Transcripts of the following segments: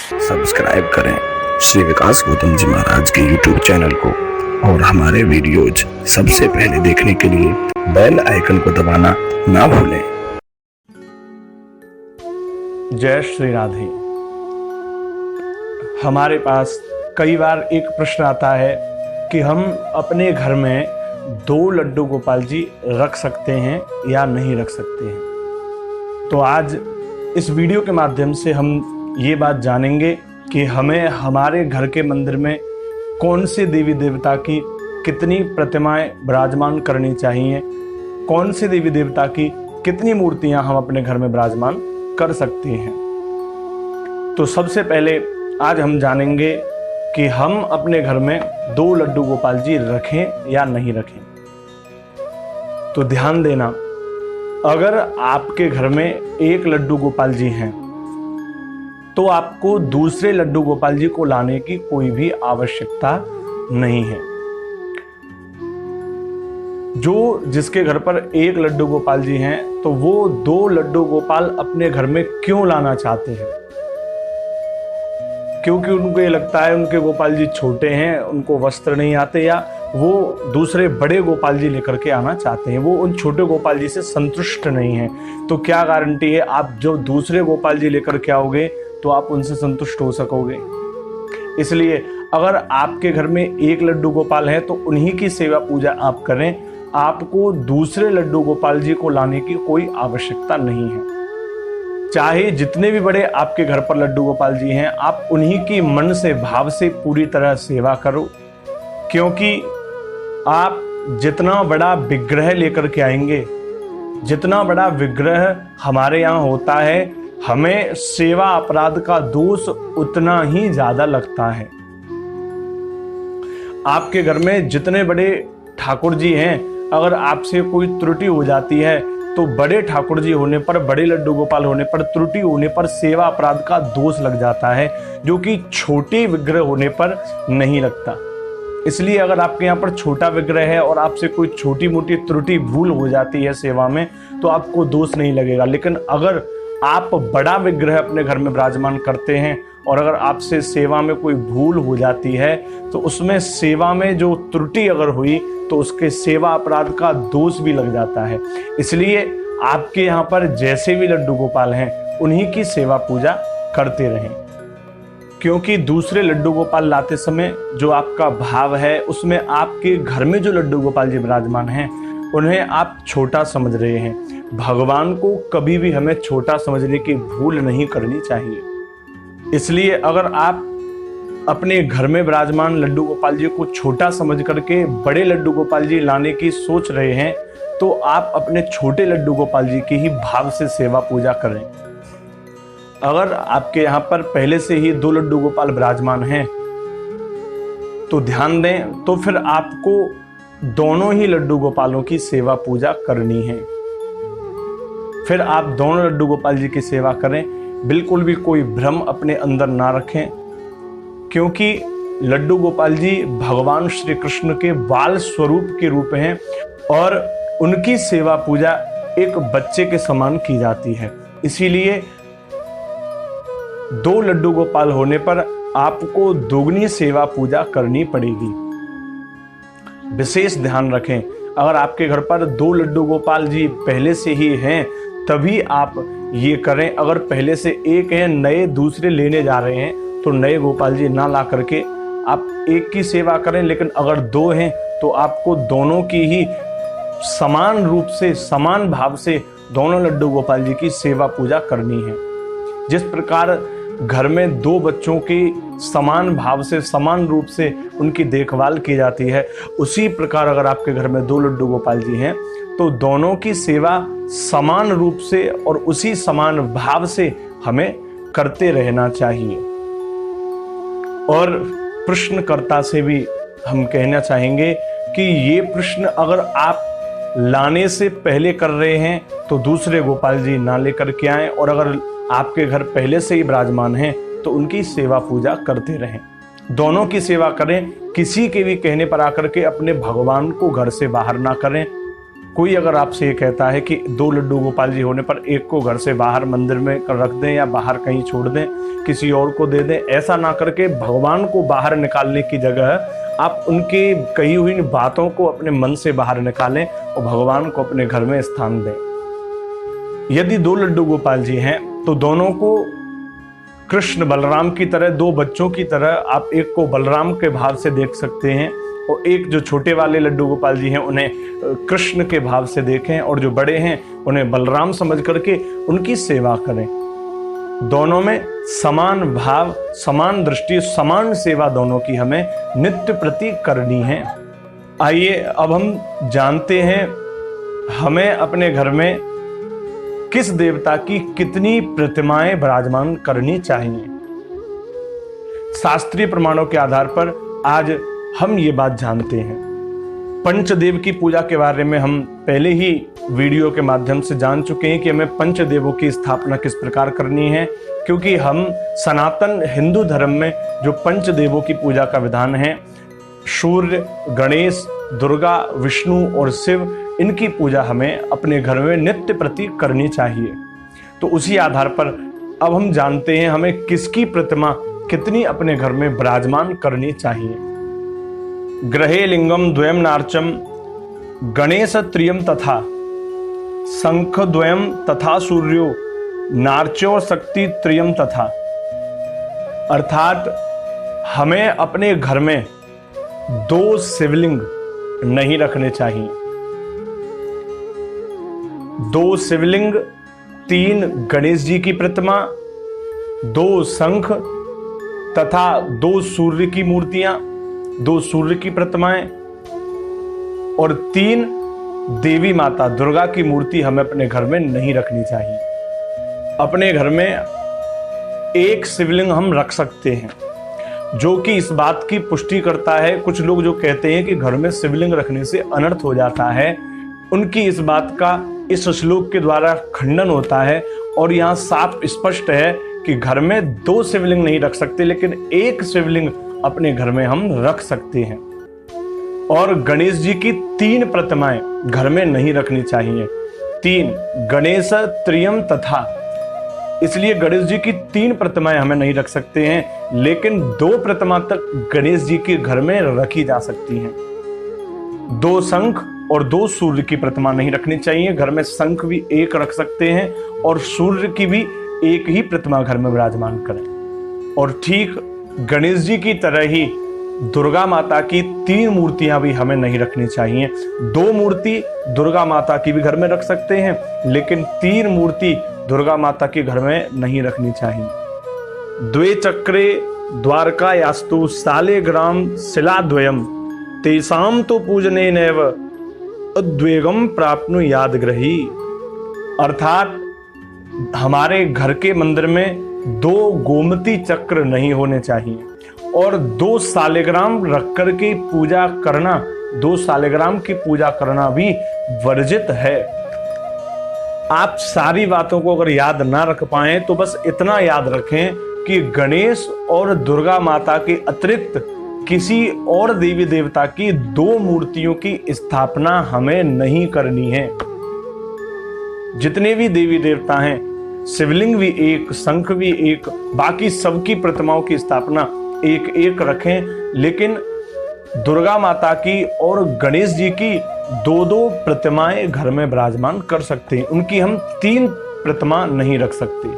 Subscribe करें श्री विकास गौतम जी महाराज के YouTube channel को और हमारे वीडियोज सबसे पहले देखने के लिए बेल आइकन को दबाना ना भूलें। जय श्री राधे। हमारे पास कई बार एक प्रश्न आता है कि हम अपने घर में 2 लड्डू गोपाल जी रख सकते हैं या नहीं रख सकते हैं। तो आज इस वीडियो के माध्यम से हम ये बात जानेंगे कि हमें हमारे घर के मंदिर में कौन से देवी देवता की कितनी प्रतिमाएं विराजमान करनी चाहिए, कौन से देवी देवता की कितनी मूर्तियां हम अपने घर में विराजमान कर सकते हैं। तो सबसे पहले आज हम जानेंगे कि हम अपने घर में 2 लड्डू गोपाल जी रखें या नहीं रखें। तो ध्यान देना, अगर आपके घर में 1 लड्डू गोपाल जी हैं तो आपको दूसरे लड्डू गोपाल जी को लाने की कोई भी आवश्यकता नहीं है। जो जिसके घर पर 1 लड्डू गोपाल जी हैं तो वो 2 लड्डू गोपाल अपने घर में क्यों लाना चाहते हैं? क्योंकि उनको ये लगता है उनके गोपाल जी छोटे हैं, उनको वस्त्र नहीं आते, या वो दूसरे बड़े गोपाल जी लेकर के आना चाहते हैं, वो उन छोटे गोपाल जी से संतुष्ट नहीं हैं। तो क्या गारंटी है आप जो दूसरे गोपाल जी लेकर के आओगे तो आप उनसे संतुष्ट हो सकोगे? इसलिए अगर आपके घर में 1 लड्डू गोपाल है तो उन्हीं की सेवा पूजा आप करें, आपको दूसरे लड्डू गोपाल जी को लाने की कोई आवश्यकता नहीं है। चाहे जितने भी बड़े आपके घर पर लड्डू गोपाल जी हैं, आप उन्हीं की मन से भाव से पूरी तरह सेवा करो, क्योंकि आप जितना बड़ा विग्रह लेकर के आएंगे, जितना बड़ा विग्रह हमारे यहाँ होता है, हमें सेवा अपराध का दोष उतना ही ज्यादा लगता है। आपके घर में जितने बड़े ठाकुर जी हैं, अगर आपसे कोई त्रुटि हो जाती है तो बड़े ठाकुर जी होने पर, बड़े लड्डू गोपाल होने पर, त्रुटि होने पर सेवा अपराध का दोष लग जाता है, जो कि छोटे विग्रह होने पर नहीं लगता। इसलिए अगर आपके यहाँ पर छोटा विग्रह है और आपसे कोई छोटी मोटी त्रुटि भूल हो जाती है सेवा में तो आपको दोष नहीं लगेगा। लेकिन अगर आप बड़ा विग्रह अपने घर में विराजमान करते हैं और अगर आपसे सेवा में कोई भूल हो जाती है तो उसमें सेवा में जो त्रुटि अगर हुई तो उसके सेवा अपराध का दोष भी लग जाता है। इसलिए आपके यहाँ पर जैसे भी लड्डू गोपाल हैं उन्हीं की सेवा पूजा करते रहें, क्योंकि दूसरे लड्डू गोपाल लाते समय जो आपका भाव है उसमें आपके घर में जो लड्डू गोपाल जी विराजमान हैं उन्हें आप छोटा समझ रहे हैं। भगवान को कभी भी हमें छोटा समझने की भूल नहीं करनी चाहिए। इसलिए अगर आप अपने घर में विराजमान लड्डू गोपाल जी को छोटा समझ करके बड़े लड्डू गोपाल जी लाने की सोच रहे हैं तो आप अपने छोटे लड्डू गोपाल जी की ही भाव से सेवा पूजा करें। अगर आपके यहाँ पर पहले से ही 2 लड्डू गोपाल विराजमान हैं तो ध्यान दें, तो फिर आपको दोनों ही लड्डू गोपालों की सेवा पूजा करनी है। फिर आप दोनों लड्डू गोपाल जी की सेवा करें, बिल्कुल भी कोई भ्रम अपने अंदर ना रखें, क्योंकि लड्डू गोपाल जी भगवान श्री कृष्ण के बाल स्वरूप के रूप हैं और उनकी सेवा पूजा एक बच्चे के समान की जाती है। इसीलिए 2 लड्डू गोपाल होने पर आपको दोगुनी सेवा पूजा करनी पड़ेगी। विशेष ध्यान रखें, अगर आपके घर पर 2 लड्डू गोपाल जी पहले से ही हैं तभी आप ये करें। अगर पहले से 1 है, नए दूसरे लेने जा रहे हैं तो नए गोपाल जी ना ला करके आप 1 की सेवा करें। लेकिन अगर 2 हैं तो आपको दोनों की ही समान रूप से, समान भाव से दोनों लड्डू गोपाल जी की सेवा पूजा करनी है। जिस प्रकार घर में 2 बच्चों की समान भाव से, समान रूप से उनकी देखभाल की जाती है, उसी प्रकार अगर आपके घर में 2 लड्डू गोपाल जी हैं तो दोनों की सेवा समान रूप से और उसी समान भाव से हमें करते रहना चाहिए। और प्रश्नकर्ता से भी हम कहना चाहेंगे कि ये प्रश्न अगर आप लाने से पहले कर रहे हैं तो दूसरे गोपाल जी ना लेकर के आएं, और अगर आपके घर पहले से ही विराजमान हैं तो उनकी सेवा पूजा करते रहें। दोनों की सेवा करें, किसी के भी कहने पर आकर के अपने भगवान को घर से बाहर ना करें। कोई अगर आपसे ये कहता है कि 2 लड्डू गोपाल जी होने पर एक को घर से बाहर मंदिर में रख दें या बाहर कहीं छोड़ दें, किसी और को दे दें, ऐसा ना करके भगवान को बाहर निकालने की जगह आप उनकी कही हुई बातों को अपने मन से बाहर निकालें और भगवान को अपने घर में स्थान दें। यदि 2 लड्डू गोपाल जी हैं तो दोनों को कृष्ण बलराम की तरह, 2 बच्चों की तरह आप एक को बलराम के भाव से देख सकते हैं और एक जो छोटे वाले लड्डू गोपाल जी हैं उन्हें कृष्ण के भाव से देखें और जो बड़े हैं उन्हें बलराम समझ करके उनकी सेवा करें। दोनों में समान भाव, समान दृष्टि, समान सेवा दोनों की हमें नित्य प्रति करनी है। आइए अब हम जानते हैं हमें अपने घर में किस देवता की कितनी प्रतिमाएं विराजमान करनी चाहिए। शास्त्रीय प्रमाणों के आधार पर आज हम ये बात जानते हैं। पंचदेव की पूजा के बारे में हम पहले ही वीडियो के माध्यम से जान चुके हैं कि हमें पंचदेवों की स्थापना किस प्रकार करनी है, क्योंकि हम सनातन हिंदू धर्म में जो पंचदेवों की पूजा का विधान है, सूर्य, गणेश, दुर्गा, विष्णु और शिव, इनकी पूजा हमें अपने घर में नित्य प्रति करनी चाहिए। तो उसी आधार पर अब हम जानते हैं हमें किसकी प्रतिमा कितनी अपने घर में विराजमान करनी चाहिए। ग्रहे लिंगम द्वयम नार्चम गणेश त्रियम तथा शंख द्वयम तथा सूर्यो नार्चो शक्ति त्रियम तथा। अर्थात हमें अपने घर में 2 शिवलिंग नहीं रखने चाहिए। 2 शिवलिंग, 3 गणेश जी की प्रतिमा, 2 शंख तथा 2 सूर्य की मूर्तियां, 2 सूर्य की प्रतिमाएं और 3 देवी माता दुर्गा की मूर्ति हमें अपने घर में नहीं रखनी चाहिए। अपने घर में 1 शिवलिंग हम रख सकते हैं, जो कि इस बात की पुष्टि करता है। कुछ लोग जो कहते हैं कि घर में शिवलिंग रखने से अनर्थ हो जाता है, उनकी इस बात का इस श्लोक के द्वारा खंडन होता है और यहाँ साफ स्पष्ट है कि घर में 2 शिवलिंग नहीं रख सकते, लेकिन 1 शिवलिंग अपने घर में हम रख सकते हैं। और गणेश जी की 3 प्रतिमाएं घर में नहीं रखनी चाहिए। 3 गणेश त्रियम तथा, इसलिए गणेश जी की 3 प्रतिमाएं हमें नहीं रख सकते हैं, लेकिन 2 प्रतिमा तक गणेश जी के घर में रखी जा सकती हैं। 2 शंख और 2 सूर्य की प्रतिमा नहीं रखनी चाहिए। घर में शंख भी 1 रख सकते हैं और सूर्य की भी 1 ही प्रतिमा घर में विराजमान करें। और ठीक गणेश जी की तरह ही दुर्गा माता की 3 मूर्तियां भी हमें नहीं रखनी चाहिए। 2 मूर्ति दुर्गा माता की भी घर में रख सकते हैं, लेकिन 3 मूर्ति दुर्गा माता के घर में नहीं रखनी चाहिए। 2 चक्रे द्वारका यास्तु सालेग्राम शिलाद्वयम तेषां तो पूजने नैव उद्वेगम प्राप्नुयाद ग्रही। अर्थात हमारे घर के मंदिर में 2 गोमती चक्र नहीं होने चाहिए और 2 सालेग्राम रख कर के पूजा करना, 2 सालेग्राम की पूजा करना भी वर्जित है। आप सारी बातों को अगर याद ना रख पाए तो बस इतना याद रखें कि गणेश और दुर्गा माता के अतिरिक्त किसी और देवी देवता की 2 मूर्तियों की स्थापना हमें नहीं करनी है। जितने भी देवी देवता हैं, शिवलिंग भी 1, शंख भी 1, बाकी सबकी प्रतिमाओं की स्थापना 1-1 रखें, लेकिन दुर्गा माता की और गणेश जी की 2-2 प्रतिमाएं घर में विराजमान कर सकते हैं। उनकी हम 3 प्रतिमा नहीं रख सकते।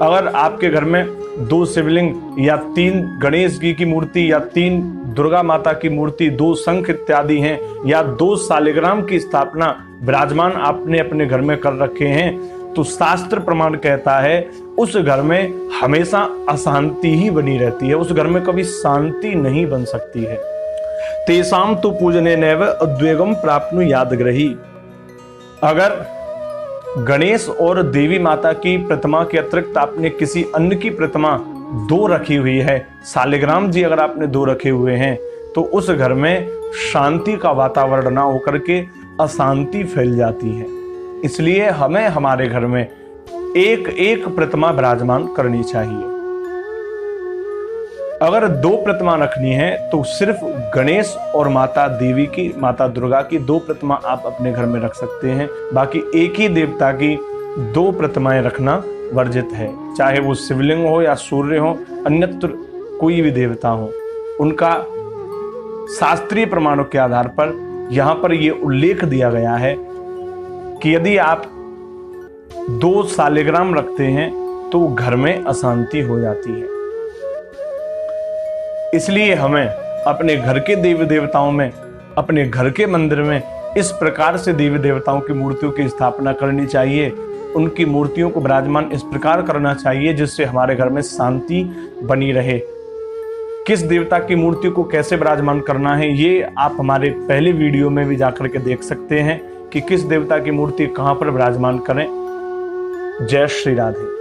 अगर आपके घर में 2 शिवलिंग या 3 गणेश जी की मूर्ति या 3 दुर्गा माता की मूर्ति, 2 शंख इत्यादि हैं या 2 सालिग्राम की स्थापना विराजमान आपने अपने घर में कर रखे हैं, तो शास्त्र प्रमाण कहता है उस घर में हमेशा अशांति ही बनी रहती है, उस घर में कभी शांति नहीं बन सकती है। तेषां तु पूजने नैव उद्वेगम प्राप्नुयाद ग्रही। अगर गणेश और देवी माता की प्रतिमा के अतिरिक्त आपने किसी अन्य की प्रतिमा 2 रखी हुई है, सालिग्राम जी अगर आपने 2 रखे हुए हैं, तो उस घर में शांति का वातावरण ना होकर के अशांति फैल जाती है। इसलिए हमें हमारे घर में 1-1 प्रतिमा विराजमान करनी चाहिए। अगर 2 प्रतिमा रखनी है तो सिर्फ गणेश और माता देवी की, माता दुर्गा की 2 प्रतिमा आप अपने घर में रख सकते हैं। बाकी एक ही देवता की 2 प्रतिमाएं रखना वर्जित है, चाहे वो शिवलिंग हो या सूर्य हो, अन्यत्र कोई भी देवता हो। उनका शास्त्रीय प्रमाणों के आधार पर यहाँ पर ये उल्लेख दिया गया है कि यदि आप 2 शालिग्राम रखते हैं तो घर में अशांति हो जाती है। इसलिए हमें अपने घर के देवी देवताओं में, अपने घर के मंदिर में इस प्रकार से देवी देवताओं की मूर्तियों की स्थापना करनी चाहिए। उनकी मूर्तियों को विराजमान इस प्रकार करना चाहिए जिससे हमारे घर में शांति बनी रहे। किस देवता की मूर्ति को कैसे विराजमान करना है ये आप हमारे पहले वीडियो में भी जाकर के देख सकते हैं कि किस देवता की मूर्ति कहां पर विराजमान करें। जय श्री राधे।